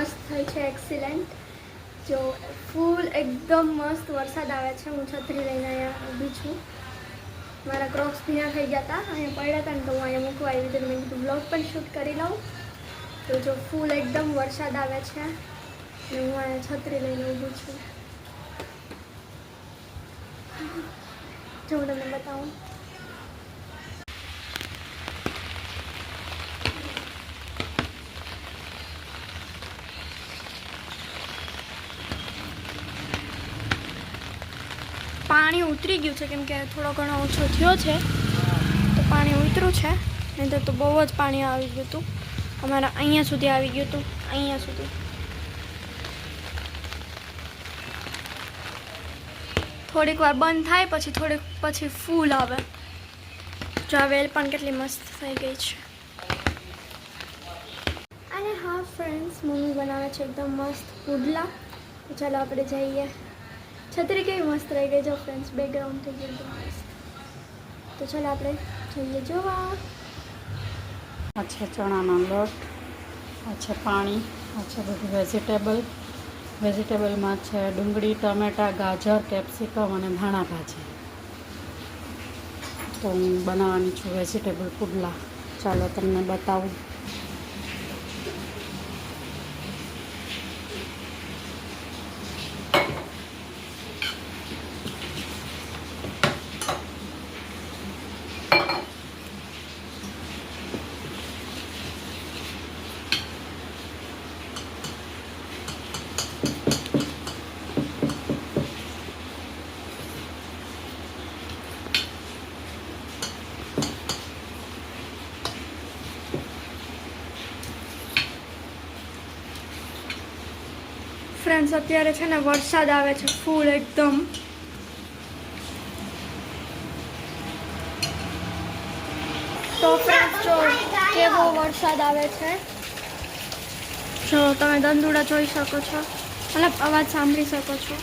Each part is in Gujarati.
મસ્ત થઈ છે, એક્સિલન્ટ. જો ફૂલ એકદમ મસ્ત વરસાદ આવે છે. હું છત્રી લઈને અહીંયા ઊભી છું. મારા ક્રોક્સ ભીના થઈ ગયા હતા, અહીંયા પડ્યા હતા ને, તો હું અહીંયા મૂકવા આવી હતી. મેં કીધું બ્લોગ પણ શૂટ કરી લઉં. તો જો ફૂલ એકદમ વરસાદ આવે છે ને હું અહીંયા છત્રી લઈને ઊભી છું. જો હું તમને બતાવું. પાણી ઉતરી ગયું છે કેમ કે થોડો ઘણો ઓછો થયો છે, તો પાણી ઉતર્યું છે. નહીં તો બહુ જ પાણી આવી ગયું હતું. અમારા અહીંયા સુધી આવી ગયું હતું, અહીંયા સુધી. થોડીક વાર બંધ થાય પછી થોડીક પછી ફૂલ આવે. જો આ વેલ પણ કેટલી મસ્ત થઈ ગઈ છે. અને હા ફ્રેન્ડ્સ, મમ્મી બનાવે છે એકદમ મસ્ત પુડલા. તો ચાલો આપણે જઈએ. છત્રી કેવી મસ્ત રહી ગઈ જો ફ્રેન્ડ્સ, બેકગ્રાઉન્ડ થઈ ગયું એકદમ મસ્ત. તો ચાલો આપણે જઈએ જોવા. આ છે ચણાનો લોટ, આ છે પાણી, આ છે બધું વેજીટેબલમાં છે ડુંગળી, ટમેટાં, ગાજર, કેપ્સિકમ અને ધાણા ભાજી. તો હું બનાવવાની છું વેજીટેબલ પુડલા. ચાલો તમને બતાવું. ફ્રેન્ડ્સ અત્યારે છે ને વરસાદ આવે છે ફૂલ એકદમ. તો ફ્રેન્ડ્સ જો કેવો વરસાદ આવે છે. જો તમે દંડુડા જોઈ શકો છો, મતલબ અવાજ સાંભળી શકો છો.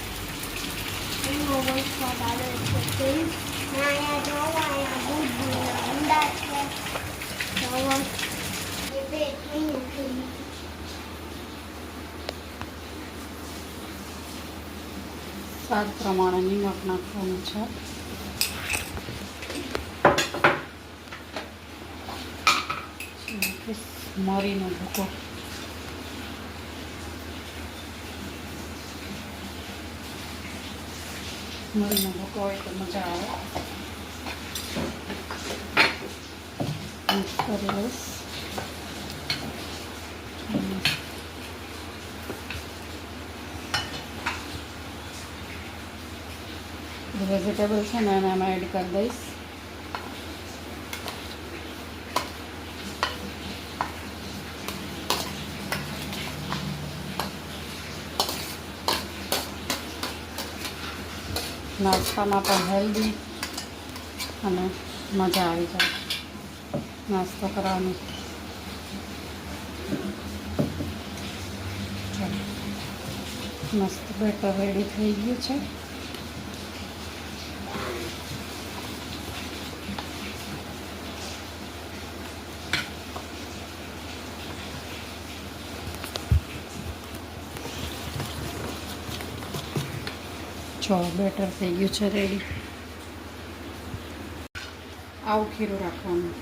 કેવો વરસાદ આવે છે. સ્વાદ પ્રમાણે નિમક નાખવાનું છે. મરીનો ભૂકો, મરીનો ભૂકો હોય તો મજા આવે. મિક્સ કરી લઈશ. વેજીટેબલ છે ને એને એમાં એડ કરી દઈશ. નાસ્તામાં પણ હેલ્ધી અને મજા આવી જાય નાસ્તો કરવાની. મસ્ત બેટર રેડી થઈ ગયું છે. જો બેટર થઈ ગયું છે રેડી. આવું ખીરું રાખવાનું.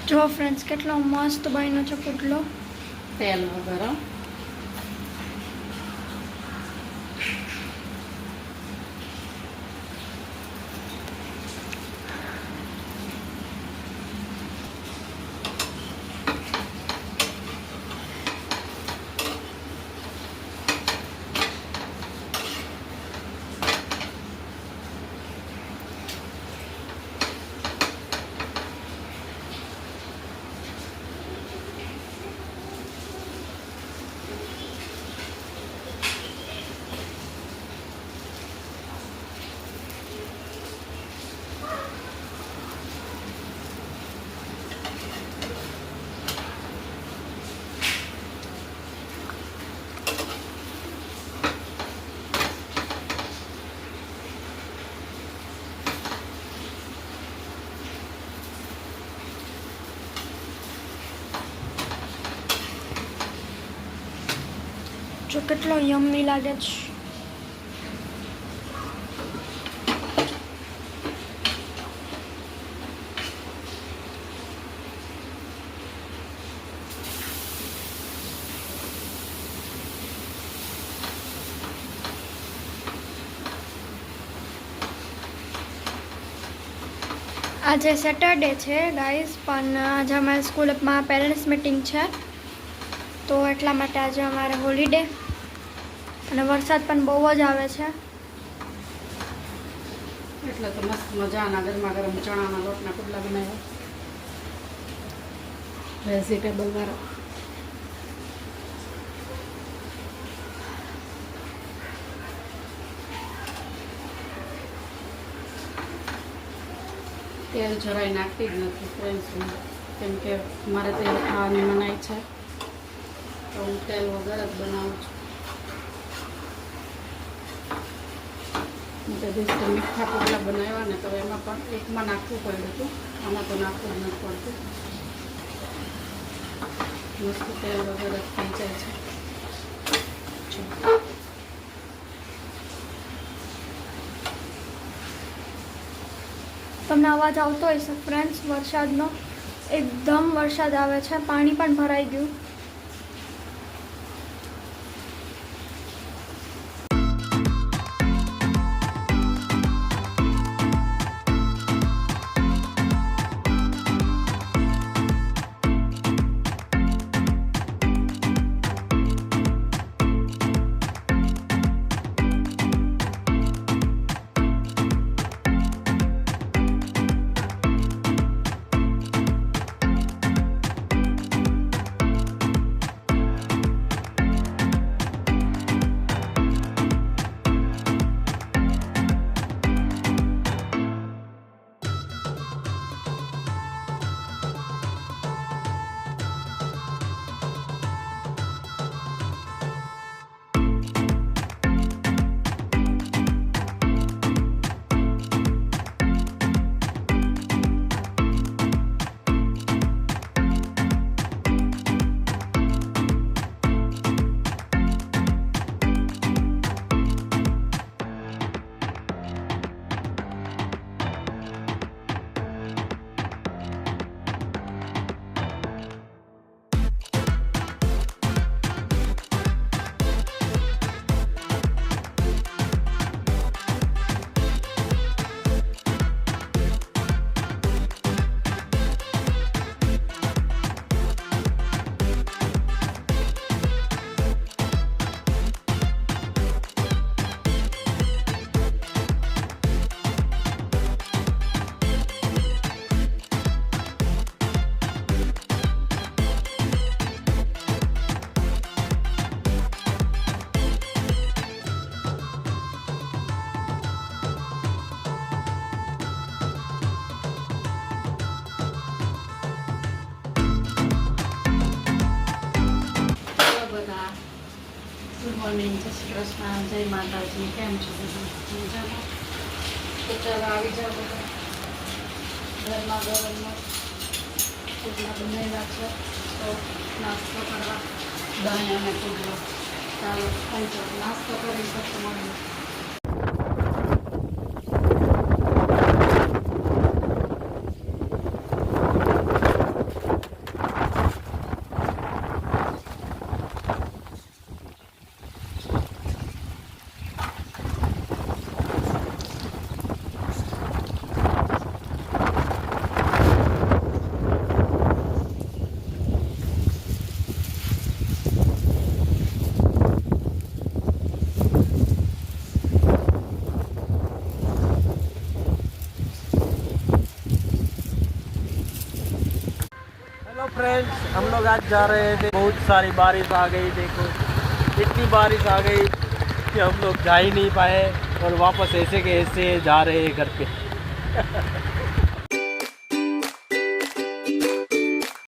જો ફ્રેન્ડ્સ કેટલો મસ્ત બન્યો છે પુડલો. તેલ વગર. જો કેટલો યમ્મી લાગે છે. આજે સેટરડે છે ગાઈઝ, પણ આજે અમારી સ્કૂલમાં પેરેન્ટ્સ મીટિંગ છે, તો એટલા માટે આજે અમારે હોલિડે, અને વરસાદ પણ બહુ જ આવે છે. એટલે તો મસ્ત મજાના ગરમા ગરમ ચણાના લોટના પુડલા બનાવ્યા, વેજીટેબલ વાળા. તેલ જરાય નાખતી જ નથી ફ્રેન્ડ્સ, કેમ કે મારે તેલ ખાવાની મનાઈ છે, તો હું તેલ વગર જ બનાવું છું. તે દિવસે મીઠા પુડલા બનાવ્યા ને, તો એમાં પણ એકમાં નાખવું પડ્યું હતું, આમાં તો નાખવું જ નથી પડતું. મસ્ત તેલ વગર જ થઈ જાય છે. તમને અવાજ આવતો હશે ફ્રેન્ડ્સ વરસાદનો, એકદમ વરસાદ આવે છે, પાણી પણ ભરાઈ ગયું. મોર્નિંગ, જય શ્રી કૃષ્ણ, જય માતાજી. કેમ છો બધું? મજામાં? તો ચાલો આવી જાઓ બધા. ઘરમાં ગરમમાં પુડલા બનાવ્યા છે, તો નાસ્તો કરવા દહીં અને પુડલો. ચાલો ખાઈ જાઓ, નાસ્તો કરી શકો મળીએ. फ्रेंड्स, हम लोग आज जा रहे थे, बहुत सारी बारिश आ गई। देखो इतनी बारिश आ गई कि हम लोग जा ही नहीं पाए और वापस ऐसे के ऐसे जा रहे हैं घर पे।